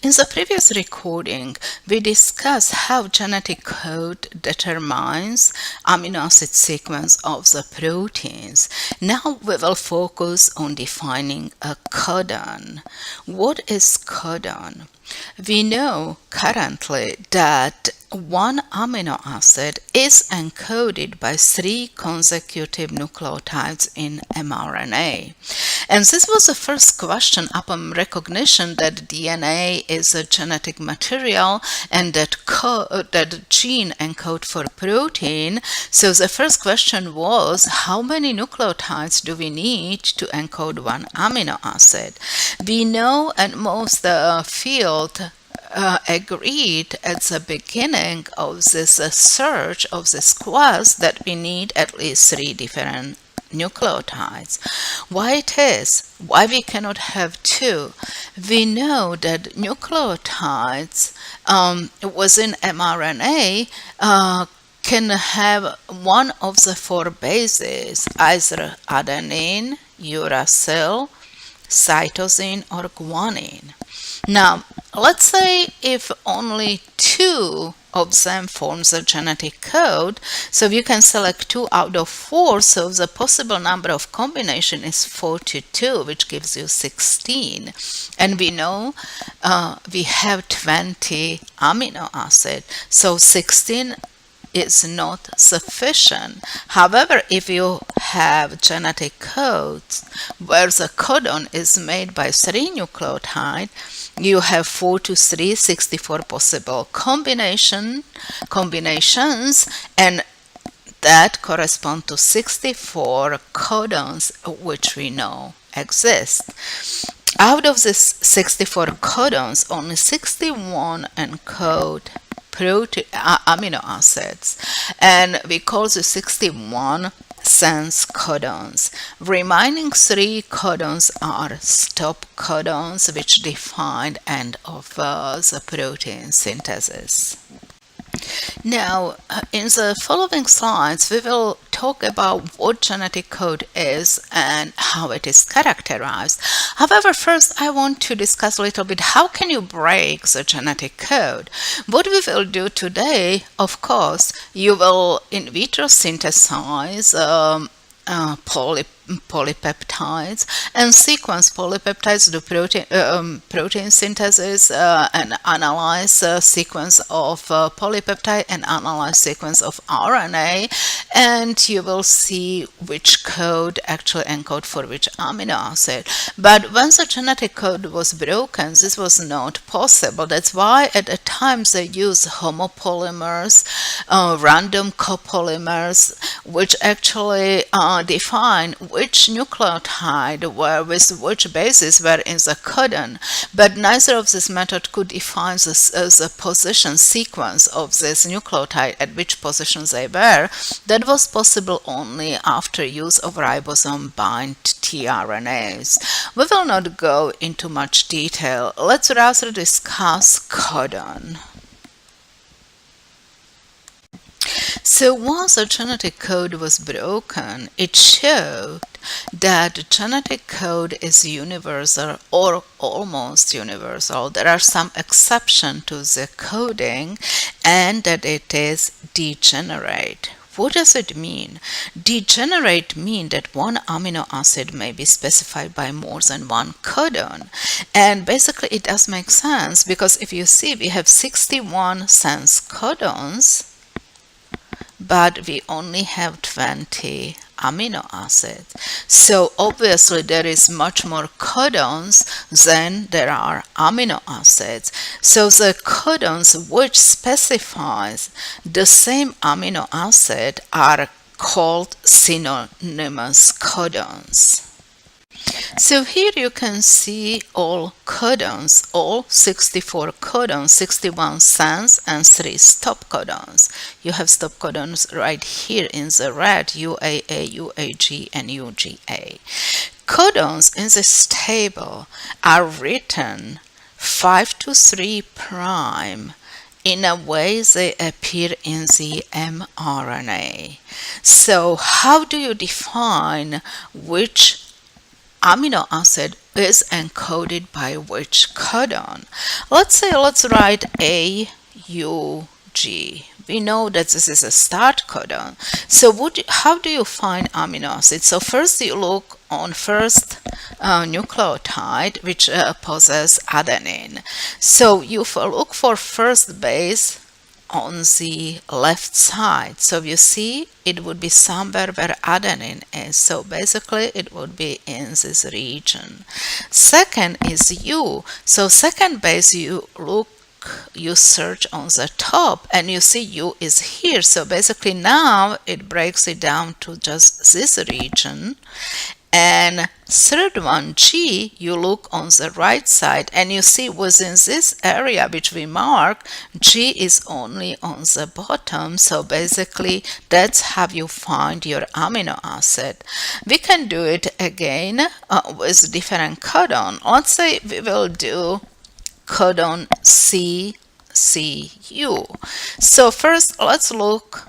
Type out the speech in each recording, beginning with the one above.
In the previous recording, we discussed how genetic code determines amino acid sequence of the proteins. Now we will focus on defining a codon. What is codon? We know currently that one amino acid is encoded by 3 consecutive nucleotides in mRNA. And this was the first question upon recognition that DNA is a genetic material and that gene encode for protein. So the first question was, how many nucleotides do we need to encode one amino acid? We know, and most field agreed at the beginning of this search of this quest that we need at least 3 different nucleotides. Why it is? Why we cannot have two? We know that nucleotides within mRNA can have one of the 4 bases, either adenine, uracil, cytosine, or guanine. Now, let's say if only 2 of them forms a genetic code, so you can select 2 out of 4, so the possible number of combination is 42, which gives you 16. And we know we have 20 amino acid, so 16 is not sufficient. However, if you have genetic codes where the codon is made by 3 nucleotides, you have 4 to 3, 64 possible combinations, and that correspond to 64 codons which we know exist. Out of these 64 codons, only 61 encode amino acids, and we call the 61 sense codons. Remaining 3 codons are stop codons, which define end of the protein synthesis. Now, in the following slides, we will talk about what genetic code is and how it is characterized. However, first I want to discuss a little bit how can you break the genetic code. What we will do today, of course, you will in vitro synthesize polypeptides and sequence polypeptides, do protein synthesis and analyze sequence of polypeptide and analyze sequence of RNA, and you will see which code actually encode for which amino acid. But when the genetic code was broken, this was not possible. That's why at the times they use homopolymers, random copolymers, which actually define which nucleotide were with which bases were in the codon, but neither of this method could define the position sequence of this nucleotide at which positions they were. That was possible only after use of ribosome bind tRNAs. We will not go into much detail. Let's rather discuss codon. So once the genetic code was broken, it showed that the genetic code is universal or almost universal. There are some exceptions to the coding, and that it is degenerate. What does it mean? Degenerate means that one amino acid may be specified by more than one codon. And basically it does make sense, because if you see, we have 61 sense codons, but we only have 20 amino acids. So obviously there is much more codons than there are amino acids. So the codons which specifies the same amino acid are called synonymous codons. So here you can see all codons, all 64 codons, 61 sense and 3 stop codons. You have stop codons right here in the red, UAA, UAG, and UGA. Codons in this table are written 5 to 3 prime in a way they appear in the mRNA. So how do you define which amino acid is encoded by which codon. Let's write AUG. We know that this is a start codon. So how do you find amino acids? So first you look on first nucleotide which possess adenine. So you look for first base on the left side. So you see it would be somewhere where adenine is. So basically it would be in this region. Second is U. So second base you search on the top and you see U is here. So basically now it breaks it down to just this region. And third one, G, you look on the right side and you see within this area which we mark, G is only on the bottom. So basically that's how you find your amino acid. We can do it again with different codon. Let's say we will do codon CCU. So first let's look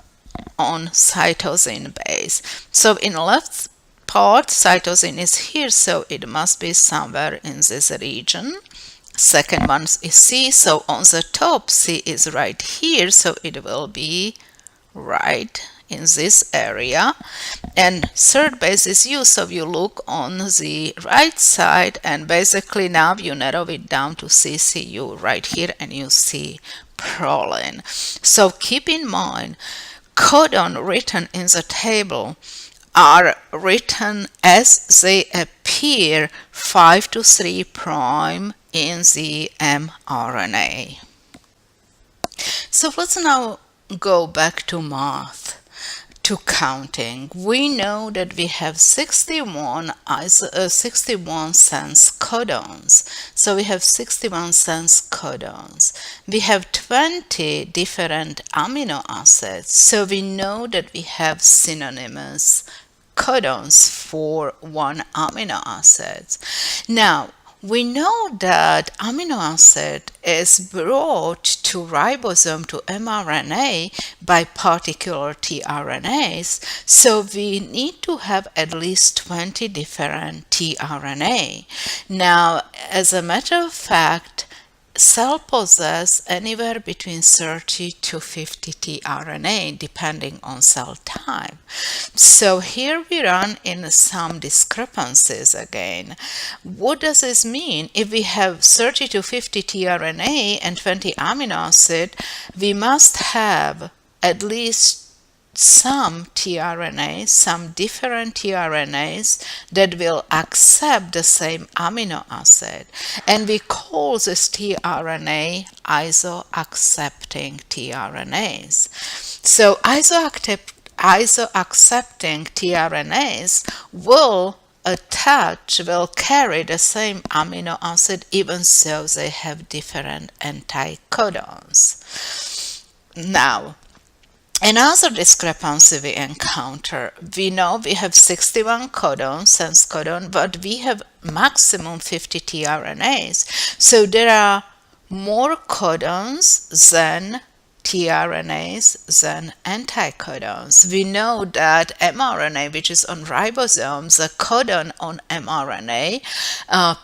on cytosine base. So in left part cytosine is here, so it must be somewhere in this region. Second one is C, so on the top C is right here, so it will be right in this area. And third base is U, so you look on the right side and basically now you narrow it down to CCU right here and you see proline. So keep in mind codon written in the table are written as they appear 5 to 3 prime in the mRNA. So let's now go back to math, to counting. We know that we have 61 sense codons. So we have 61 sense codons. We have 20 different amino acids. So we know that we have synonymous codons for one amino acid. Now, we know that amino acid is brought to ribosome to mRNA by particular tRNAs, so we need to have at least 20 different tRNA. Now, as a matter of fact, cell possess anywhere between 30 to 50 tRNA depending on cell type. So here we run in some discrepancies again. What does this mean? If we have 30 to 50 tRNA and 20 amino acid, we must have at least some tRNAs, some different tRNAs that will accept the same amino acid. And we call this tRNA iso-accepting tRNAs. So iso-accepting tRNAs will carry the same amino acid even though they have different anticodons. Now, another discrepancy we encounter, we know we have 61 codons, sense codon, but we have maximum 50 tRNAs. So there are more codons than tRNAs than anticodons. We know that mRNA, which is on ribosomes, the codon on mRNA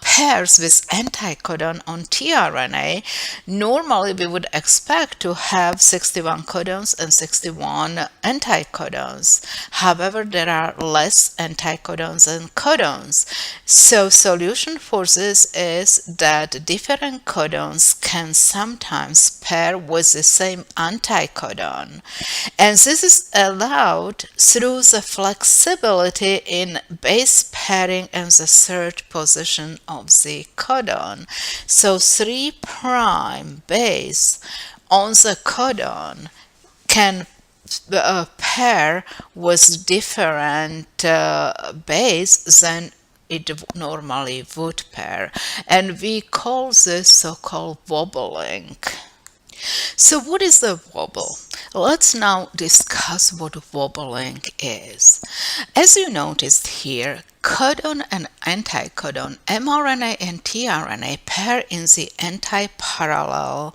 pairs with anticodon on tRNA. Normally, we would expect to have 61 codons and 61 anticodons. However, there are less anticodons than codons. So, solution for this is that different codons can sometimes pair with the same anticodon, and this is allowed through the flexibility in base pairing and the third position of the codon. So 3' base on the codon can pair with different base than it normally would pair, and we call this so-called wobbling. So what is the wobble? Let's now discuss what wobbling is. As you noticed here, codon and anticodon, mRNA and tRNA pair in the antiparallel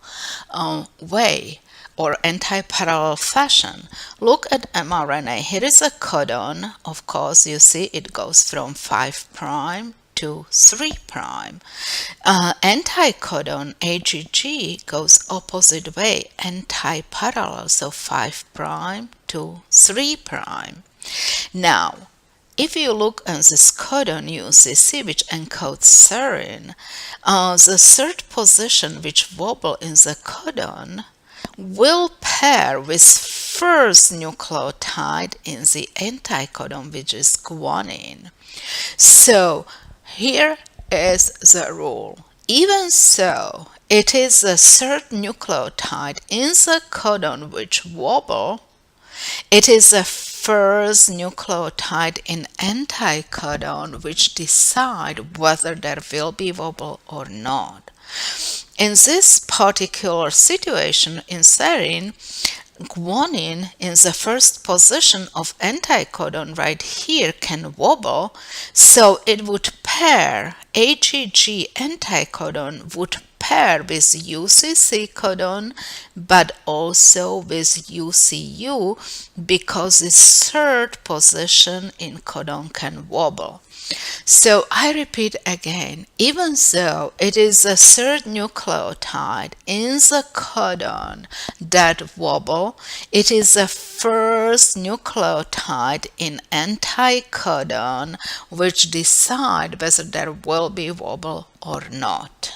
way or antiparallel fashion. Look at mRNA. Here is a codon. Of course, you see it goes from 5' to 3 prime. Anticodon AGG goes opposite way, anti-parallel, so 5 prime to 3 prime. Now, if you look at this codon UCC, which encodes serine, the third position which wobble in the codon will pair with first nucleotide in the anticodon, which is guanine. So here is the rule. Even so, it is the third nucleotide in the codon which wobble. It is the first nucleotide in anticodon which decide whether there will be wobble or not. In this particular situation in serine, guanine in the first position of anticodon right here can wobble, so it would pair AGG anticodon would pair with UCC codon but also with UCU because its third position in codon can wobble. So I repeat again, even though it is the third nucleotide in the codon that wobble, it is the first nucleotide in anticodon which decide whether there will be wobble or not.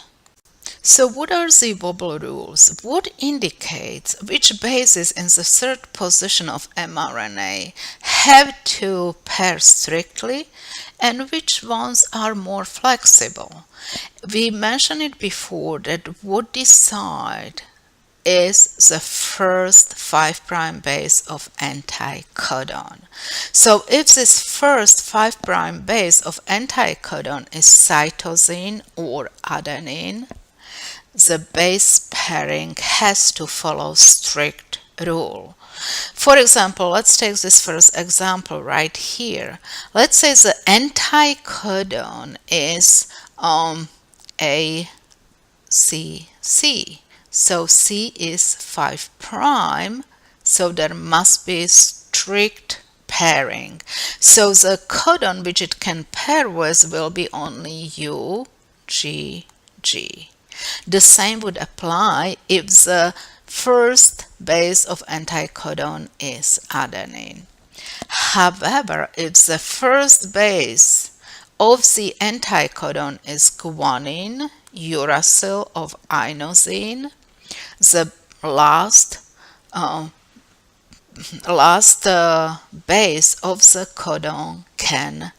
So what are the wobble rules? What indicates which bases in the third position of mRNA have to pair strictly and which ones are more flexible? We mentioned it before that what decide is the first 5' base of anticodon. So if this first 5' base of anticodon is cytosine or adenine, the base pairing has to follow strict rule. For example, let's take this first example right here. Let's say the anticodon is ACC. So C is 5 prime, so there must be strict pairing. So the codon which it can pair with will be only UGG. The same would apply if the first base of anticodon is adenine. However, if the first base of the anticodon is guanine, uracil of inosine, the last base of the codon can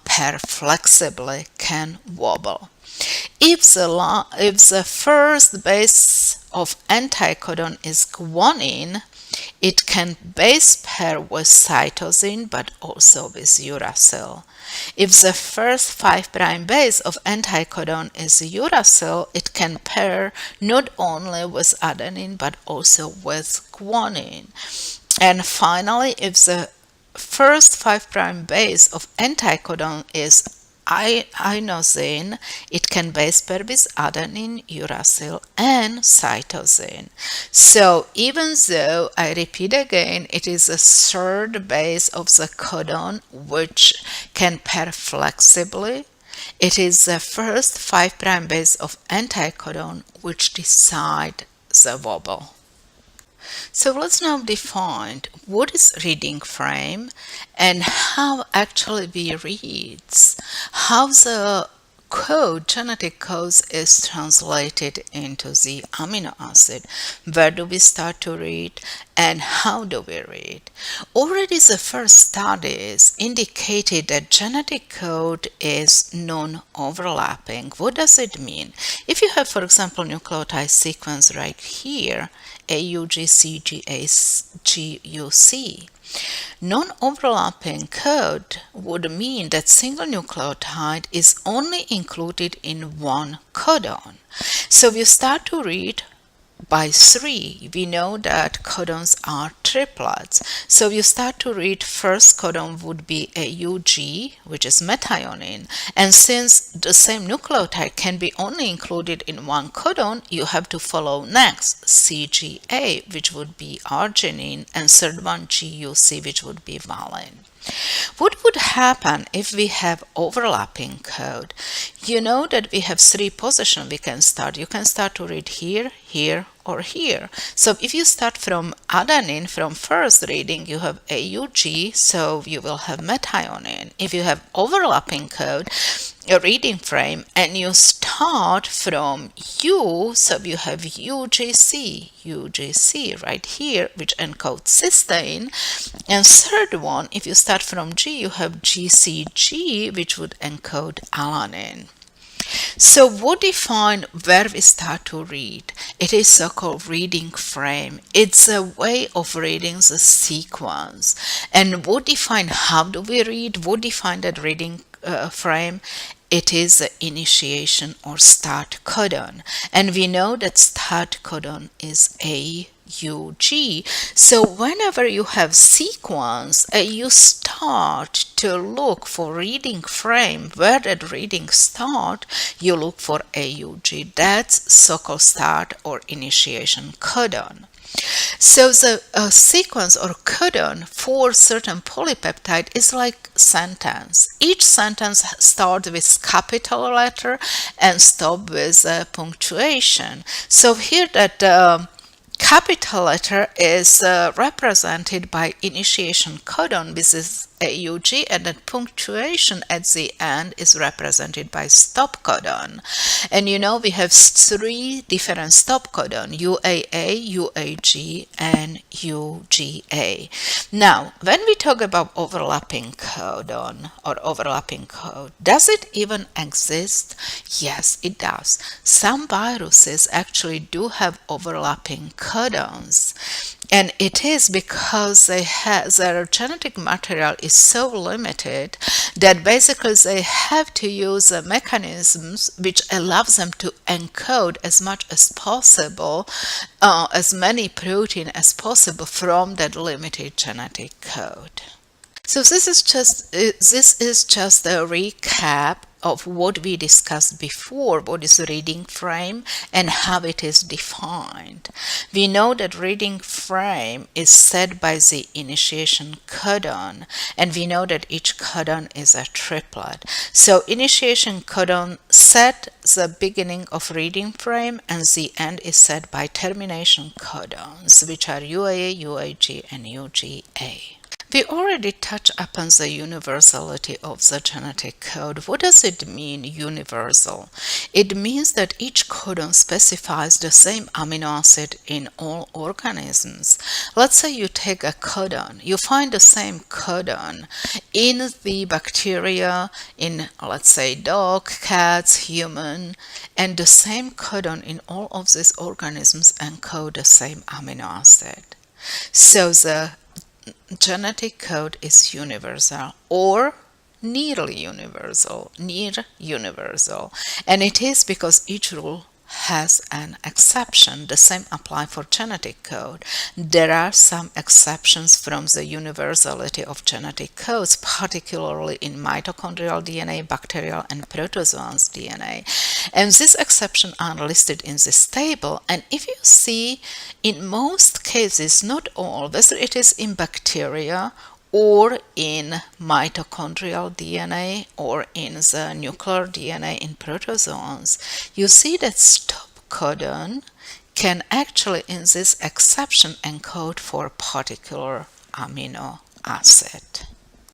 pair flexibly, can wobble. If the first base of anticodon is guanine, it can base pair with cytosine but also with uracil. If the first 5' base of anticodon is uracil, it can pair not only with adenine but also with guanine. And finally, if the first 5' base of anticodon is inosine, it can base pair with adenine, uracil, and cytosine. So even though, I repeat again, it is a third base of the codon which can pair flexibly, it is the first 5' base of anticodon which decide the wobble. So let's now define what is reading frame and how actually we reads, how the code, genetic code is translated into the amino acid. Where do we start to read and how do we read? Already the first studies indicated that genetic code is non-overlapping. What does it mean? If you have, for example, nucleotide sequence right here, AUGCGAGUC, non-overlapping code would mean that single nucleotide is only included in one codon. So you start to read by 3. We know that codons are triplets. So you start to read first codon would be AUG, which is methionine. And since the same nucleotide can be only included in one codon, you have to follow next CGA, which would be arginine, and third one GUC, which would be valine. What would happen if we have overlapping code? You know that we have three positions we can start. You can start to read here, here, or here. So if you start from adenine, from first reading, you have AUG, so you will have methionine. If you have overlapping code, a reading frame, and you start from U, so you have UGC right here, which encodes cysteine. And third one, if you start from G, you have GCG, which would encode alanine. So what define where we start to read? It is so-called reading frame. It's a way of reading the sequence. And what define how do we read? What define that reading frame? It is the initiation or start codon. And we know that start codon is AUG. So whenever you have sequence, you start to look for reading frame. Where that reading start, you look for AUG. That's so-called start or initiation codon. So the sequence or codon for certain polypeptide is like sentence. Each sentence starts with capital letter and stop with punctuation. So here that capital letter is represented by initiation codon, which is AUG, and then punctuation at the end is represented by stop codon. And you know we have three different stop codon: UAA, UAG, and UGA. Now, when we talk about overlapping codon or overlapping code, does it even exist? Yes, it does. Some viruses actually do have overlapping codons. And it is because their genetic material is so limited that basically they have to use mechanisms which allows them to encode as much as possible, as many protein as possible from that limited genetic code. So this is just a recap of what we discussed before, what is reading frame and how it is defined. We know that reading frame is set by the initiation codon, and we know that each codon is a triplet. So initiation codon set the beginning of reading frame, and the end is set by termination codons, which are UAA, UAG, and UGA. We already touched upon the universality of the genetic code. What does it mean, universal? It means that each codon specifies the same amino acid in all organisms. Let's say you take a codon, you find the same codon in the bacteria, in let's say dog, cats, human, and the same codon in all of these organisms encode the same amino acid. So the genetic code is universal or near universal, and it is because each rule has an exception. The same apply for genetic code. There are some exceptions from the universality of genetic codes, particularly in mitochondrial DNA, bacterial, and protozoans DNA. And these exceptions are listed in this table. And if you see, in most cases, not all, whether it is in bacteria or in mitochondrial DNA or in the nuclear DNA in protozoans, you see that stop codon can actually in this exception encode for a particular amino acid.